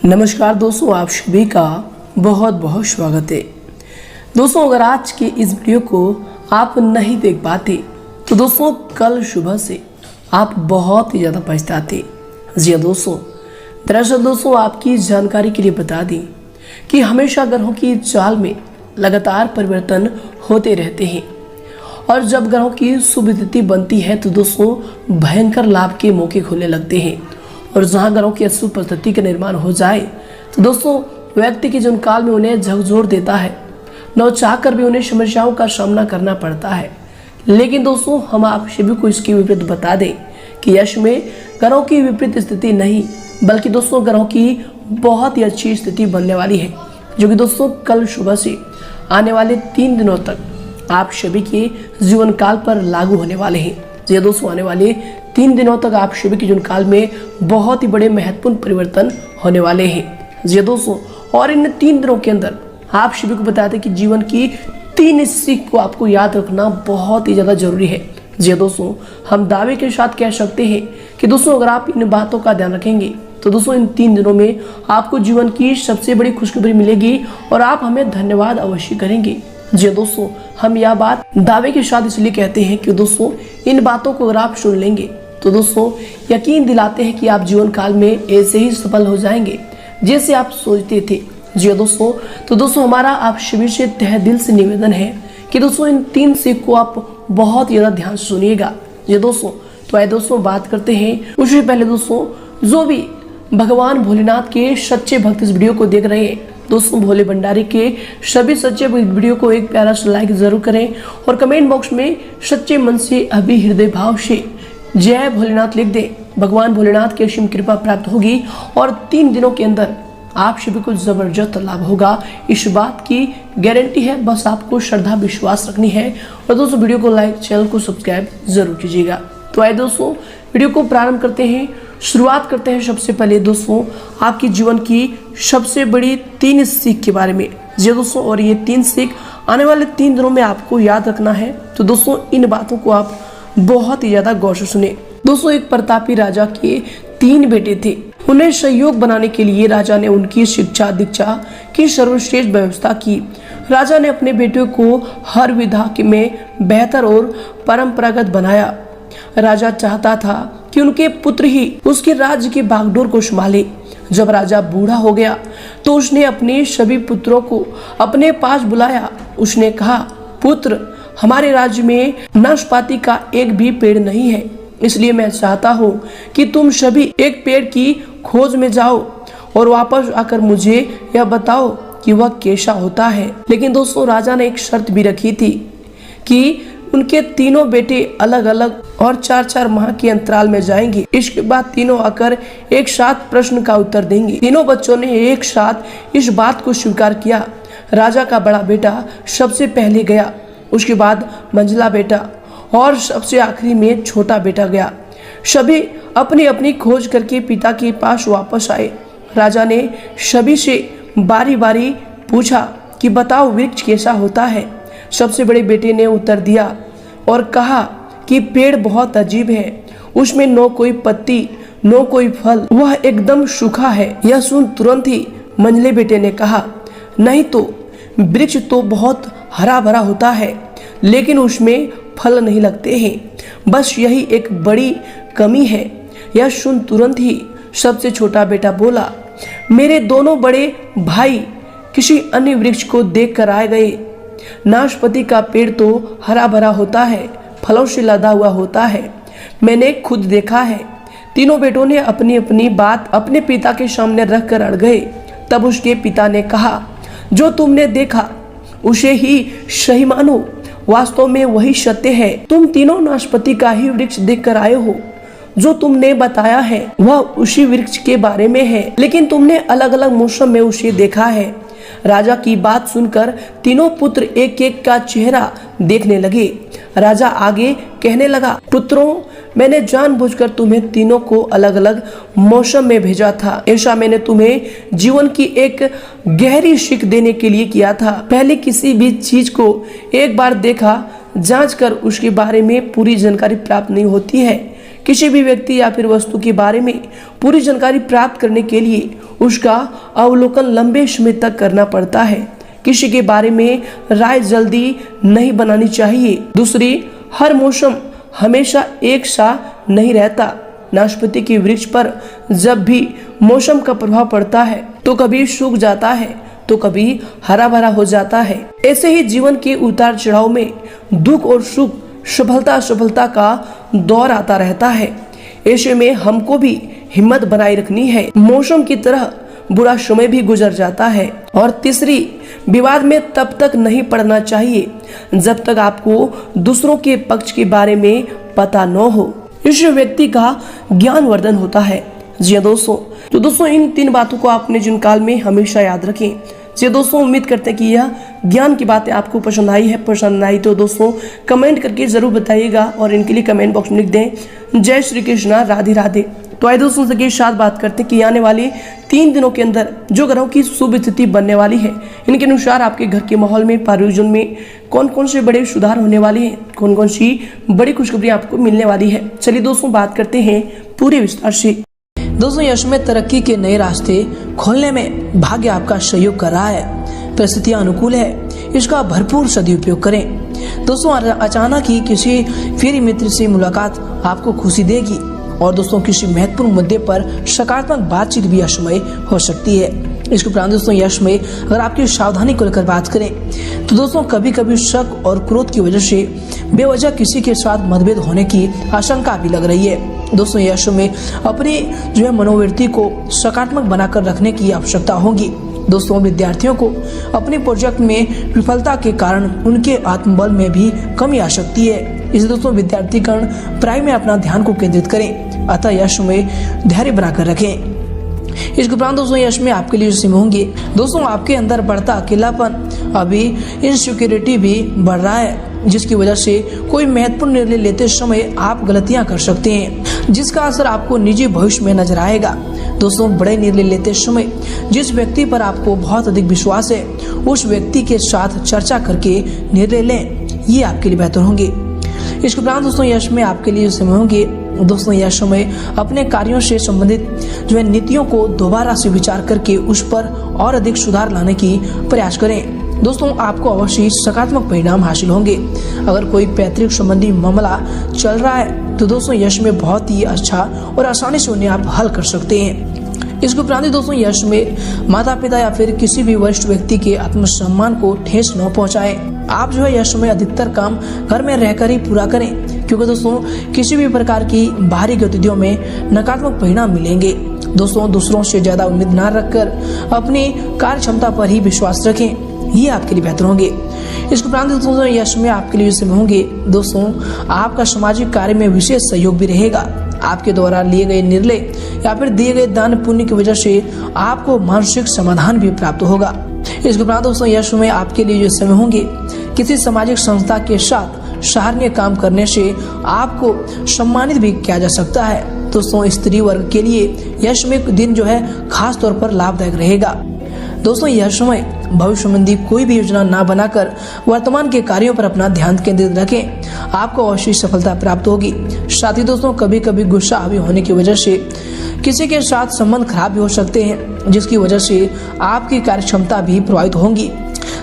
नमस्कार दोस्तों, आप सभी का बहुत बहुत स्वागत है। दोस्तों, अगर आज के इस वीडियो को आप नहीं देख पाते तो दोस्तों कल सुबह से आप बहुत ही ज़्यादा पछताते। जी हाँ दोस्तों, दरअसल दोस्तों आपकी जानकारी के लिए बता दें कि हमेशा ग्रहों की चाल में लगातार परिवर्तन होते रहते हैं और जब ग्रहों की शुभ स्थिति बनती है तो दोस्तों भयंकर लाभ के मौके खुलने लगते हैं और जहां ग्रहों की अशुभ परिस्थिति का निर्माण हो जाए तो दोस्तों व्यक्ति के जीवन काल में उन्हें झकझोर देता है, न चाहकर भी उन्हें समस्याओं का सामना करना पड़ता है। लेकिन दोस्तों हम आप सभी को इसकी विपरीत बता दें कि यश में ग्रहों की विपरीत स्थिति नहीं बल्कि दोस्तों ग्रहों की बहुत ही अच्छी स्थिति बनने वाली है, जो कि दोस्तों कल सुबह से आने वाले 3 दिनों तक आप सभी के जीवन काल पर लागू होने वाले हैं। ये दोस्तों आने वाले 3 दिनों तक आप सभी के जीवन काल में बहुत ही बड़े महत्वपूर्ण परिवर्तन होने वाले हैं। जी दोस्तों, और इन 3 दिनों के अंदर आप सभी को बता दें कि जीवन की 3 सीख को आपको याद रखना बहुत ही ज़्यादा जरूरी है। जी दोस्तों, हम दावे के साथ कह सकते हैं कि दोस्तों अगर आप इन बातों का ध्यान रखेंगे तो दोस्तों इन 3 दिनों में आपको जीवन की सबसे बड़ी खुशखबरी मिलेगी और आप हमें धन्यवाद अवश्य करेंगे। जी दोस्तों, हम यह बात दावे के साथ इसलिए कहते हैं कि दोस्तों इन बातों को अगर आप सुन लेंगे तो दोस्तों यकीन दिलाते हैं कि आप जीवन काल में ऐसे ही सफल हो जाएंगे जैसे आप सोचते थे। जी दोस्तों, तो दोस्तों हमारा आप सभी से तहे दिल से निवेदन है कि दोस्तों इन 3 सीख को आप बहुत ज़्यादा ध्यान से सुनिएगा। जी दोस्तों, तो आइए दोस्तों बात करते हैं। उससे पहले दोस्तों जो भी भगवान भोलेनाथ के सच्चे भक्त इस वीडियो को देख रहे हैं दोस्तों, भोले भंडारी के सभी सच्चे वीडियो को एक प्यारा सा लाइक जरूर करें और कमेंट बॉक्स में सच्चे मन से अभी हृदय भाव से जय भोलेनाथ लिख दे। भगवान भोलेनाथ की असीम कृपा प्राप्त होगी और 3 दिनों के अंदर आप सभी को जबरदस्त लाभ होगा, इस बात की गारंटी है। बस आपको श्रद्धा विश्वास रखनी है और दोस्तों वीडियो को लाइक, चैनल को सब्सक्राइब जरूर कीजिएगा। तो आइए दोस्तों वीडियो को प्रारंभ करते हैं। शुरुआत करते हैं सबसे पहले दोस्तों आपकी जीवन की सबसे बड़ी 3 सीख के बारे में। जी दोस्तों, और ये 3 सीख आने वाले 3 दिनों में आपको याद रखना है। तो दोस्तों इन बातों को आप बहुत ही ज्यादा गौर से सुने। दोस्तों एक प्रतापी राजा के 3 बेटे थे। उन्हें सहयोग बनाने के लिए राजा ने उनकी शिक्षा दीक्षा की सर्वश्रेष्ठ व्यवस्था की। राजा ने अपने बेटों को हर विधा में बेहतर और परंपरागत बनाया। राजा चाहता था कि उनके पुत्र ही उसके राज्य की बागडोर को संभाले। जब राजा बूढ़ा हो गया तो उसने अपने सभी पुत्रों को अपने पास बुलाया। उसने कहा, पुत्र, हमारे राज्य में नाशपाती का एक भी पेड़ नहीं है, इसलिए मैं चाहता हूँ कि तुम सभी एक पेड़ की खोज में जाओ और वापस आकर मुझे यह बताओ कि वह कैसा होता है। लेकिन दोस्तों राजा ने एक शर्त भी रखी थी कि उनके तीनों बेटे अलग अलग और 4-4 माह के अंतराल में जाएंगे। इसके बाद तीनों आकर एक साथ प्रश्न का उत्तर देंगे। तीनों बच्चों ने एक साथ इस बात को स्वीकार किया। राजा का बड़ा बेटा सबसे पहले गया, उसके बाद मंझला बेटा और सबसे आखिरी में छोटा बेटा गया। सभी अपनी अपनी खोज करके पिता के पास वापस आए। राजा ने सभी से बारी बारी पूछा कि बताओ वृक्ष कैसा होता है। सबसे बड़े बेटे ने उत्तर दिया और कहा कि पेड़ बहुत अजीब है, उसमें न कोई पत्ती न कोई फल, वह एकदम सूखा है। यह सुन तुरंत ही मंझले बेटे ने कहा, नहीं तो वृक्ष तो बहुत हरा भरा होता है लेकिन उसमें फल नहीं लगते हैं, बस यही एक बड़ी कमी है। यह सुन तुरंत ही सबसे छोटा बेटा बोला, मेरे दोनों बड़े भाई किसी अन्य वृक्ष को देख कर आए गए। नाशपाती का पेड़ तो हरा भरा होता है, फलों से लदा हुआ होता है, मैंने खुद देखा है। तीनों बेटों ने अपनी अपनी बात अपने पिता के सामने रख कर अड़ गए। तब उसके पिता ने कहा, जो तुमने देखा उसे ही सही मानो, वास्तव में वही सत्य है। तुम तीनों नाशपाती का ही वृक्ष देख कर आए हो। जो तुमने बताया है वह उसी वृक्ष के बारे में है, लेकिन तुमने अलग अलग मौसम में उसे देखा है। राजा की बात सुनकर तीनों पुत्र एक एक का चेहरा देखने लगे। राजा आगे कहने लगा, पुत्रों, मैंने जानबूझकर तुम्हें तीनों को अलग अलग मौसम में भेजा था। ऐसा मैंने तुम्हें जीवन की एक गहरी सीख देने के लिए किया था। पहले किसी भी चीज को एक बार देखा जांच कर उसके बारे में पूरी जानकारी प्राप्त नहीं होती है, किसी भी व्यक्ति या फिर वस्तु के बारे में पूरी जानकारी प्राप्त करने के लिए उसका अवलोकन लंबे समय तक करना पड़ता है। किसी के बारे में राय जल्दी नहीं बनानी चाहिए। दूसरी, हर मौसम हमेशा एक सा नहीं रहता। नाशपाती के वृक्ष पर जब भी मौसम का प्रभाव पड़ता है तो कभी सूख जाता है तो कभी हरा भरा हो जाता है। ऐसे ही जीवन के उतार चढ़ाव में दुख और सुख, सफलता असफलता का दौर आता रहता है। ऐसे में हमको भी हिम्मत बनाए रखनी है। मौसम की तरह बुरा समय भी गुजर जाता है। और तीसरी, विवाद में तब तक नहीं पड़ना चाहिए जब तक आपको दूसरों के पक्ष के बारे में पता न हो। इस व्यक्ति का ज्ञानवर्धन होता है। जी हाँ दोस्तों, तो दोस्तों इन 3 बातों को आपने जीवन काल में हमेशा याद रखें। जी दोस्तों, उम्मीद करते हैं कि यह ज्ञान की बातें आपको पसंद आई है। पसंद आई तो दोस्तों कमेंट करके जरूर बताइएगा और इनके लिए कमेंट बॉक्स में लिख दें जय श्री कृष्ण, राधे राधे। तो आइए दोस्तों के साथ बात करते हैं कि आने वाले 3 दिनों के अंदर जो ग्रहों की शुभ स्थिति बनने वाली है, इनके अनुसार आपके घर के माहौल में, परिवार में कौन कौन से बड़े सुधार होने वाले हैं, कौन कौन सी बड़ी खुशखबरी आपको मिलने वाली है। चलिए दोस्तों बात करते हैं पूरे विस्तार से। दोस्तों यश में तरक्की के नए रास्ते खोलने में भाग्य आपका सहयोग कर रहा है। परिस्थितियां अनुकूल है, इसका भरपूर सदुपयोग करें। दोस्तों अचानक ही किसी प्रिय मित्र से मुलाकात आपको खुशी देगी और दोस्तों किसी महत्वपूर्ण मुद्दे पर सकारात्मक बातचीत भी यश में हो सकती है। इसके उपरांत दोस्तों यश में अगर आपकी सावधानी को लेकर बात करें तो दोस्तों कभी कभी शक और क्रोध की वजह से बेवजह किसी के साथ मतभेद होने की आशंका भी लग रही है। दोस्तों यश में अपनी जो है मनोवृत्ति को सकारात्मक बनाकर रखने की आवश्यकता होगी। दोस्तों विद्यार्थियों को अपने प्रोजेक्ट में विफलता के कारण उनके आत्मबल में भी कमी आ सकती है। इसलिए दोस्तों विद्यार्थीगण पढ़ाई में अपना ध्यान को केंद्रित करें, अतः यश में धैर्य बनाकर रखें। इसके उपरांत दोस्तों यश में आपके लिए जो होंगे दोस्तों आपके अंदर बढ़ता अकेलापन, अभी इनसिक्योरिटी भी बढ़ रहा है, जिसकी वजह से कोई महत्वपूर्ण निर्णय लेते समय आप गलतियां कर सकते हैं, जिसका असर आपको निजी भविष्य में नजर आएगा। दोस्तों बड़े निर्णय लेते समय जिस व्यक्ति पर आपको बहुत अधिक विश्वास है उस व्यक्ति के साथ चर्चा करके निर्णय लें, ये आपके लिए बेहतर होंगे। इसके उपरांत दोस्तों यश में आपके लिए समय होंगे दोस्तों यश में अपने कार्यों से संबंधित जो है नीतियों को दोबारा से विचार करके उस पर और अधिक सुधार लाने की प्रयास करें। दोस्तों आपको अवश्य सकारात्मक परिणाम हासिल होंगे। अगर कोई पैतृक संबंधी मामला चल रहा है तो दोस्तों यश में बहुत ही अच्छा और आसानी से उन्हें आप हल कर सकते हैं। इसके उपरांत दोस्तों यश में माता पिता या फिर किसी भी वरिष्ठ व्यक्ति के आत्मसम्मान को ठेस न पहुंचाएं। आप जो है यश में अधिकतर काम घर में रहकर ही पूरा करें, क्योंकि दोस्तों किसी भी प्रकार की बाहरी गतिविधियों में नकारात्मक परिणाम मिलेंगे। दोस्तों दूसरों से ज्यादा उम्मीद न रखकर अपनी कार्य क्षमता पर ही विश्वास रखें, ये आपके लिए बेहतर होंगे। इसके उपरांत दोस्तों यश में आपके लिए समय होंगे दोस्तों आपका सामाजिक कार्य में विशेष सहयोग भी रहेगा। आपके द्वारा लिए गए निर्णय या फिर दिए गए दान पुण्य की वजह से आपको मानसिक समाधान भी प्राप्त होगा। इसके उपरांत दोस्तों यश में आपके लिए जो समय होंगे किसी सामाजिक संस्था के साथ सराहनीय काम करने से आपको सम्मानित भी किया जा सकता है। दोस्तों स्त्री वर्ग के लिए यश में दिन जो है खास तौर पर लाभदायक रहेगा। दोस्तों यह समय भविष्य संबंधी कोई भी योजना ना बनाकर वर्तमान के कार्यों पर अपना ध्यान केंद्रित रखें, आपको अवश्य सफलता प्राप्त होगी। साथ ही दोस्तों कभी कभी गुस्सा हावी होने की वजह से किसी के साथ संबंध खराब भी हो सकते हैं, जिसकी वजह से आपकी कार्य क्षमता भी प्रभावित होंगी।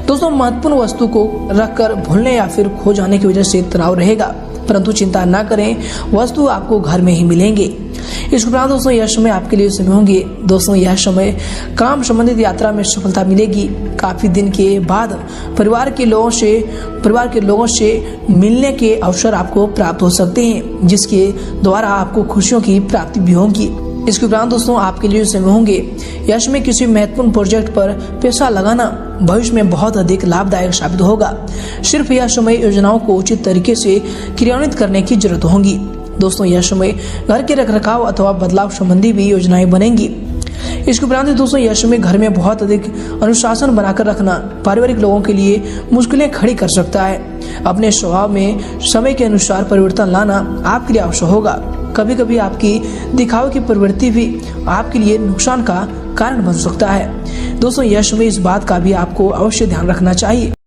दोस्तों महत्वपूर्ण वस्तु को रखकर भूलने या फिर खो जाने की वजह से तनाव रहेगा, परंतु चिंता न करें, वस्तु आपको घर में ही मिलेंगे। इसके उपरांत दोस्तों यह समय आपके लिए समय होंगे दोस्तों यह समय काम संबंधित यात्रा में सफलता मिलेगी। काफी दिन के बाद परिवार के लोगों से मिलने के अवसर आपको प्राप्त हो सकते हैं, जिसके द्वारा आपको खुशियों की प्राप्ति भी होगी। इसके उपरांत दोस्तों आपके लिए समय होंगे यश में किसी महत्वपूर्ण प्रोजेक्ट पर पैसा लगाना भविष्य में बहुत अधिक लाभदायक साबित होगा। सिर्फ यह समय योजनाओं को उचित तरीके से क्रियान्वित करने की जरूरत होगी। दोस्तों यह समय घर के रखरखाव अथवा बदलाव संबंधी भी योजनाएं बनेंगी। इसके उपरांत दोस्तों यह समय घर में बहुत अधिक अनुशासन बनाकर रखना पारिवारिक लोगों के लिए मुश्किलें खड़ी कर सकता है। अपने स्वभाव में समय के अनुसार परिवर्तन लाना आपके लिए आवश्यक होगा। कभी कभी आपकी दिखावे की प्रवृत्ति भी आपके लिए नुकसान का कारण बन सकता है। दोस्तों यह समय इस बात का भी आपको अवश्य ध्यान रखना चाहिए।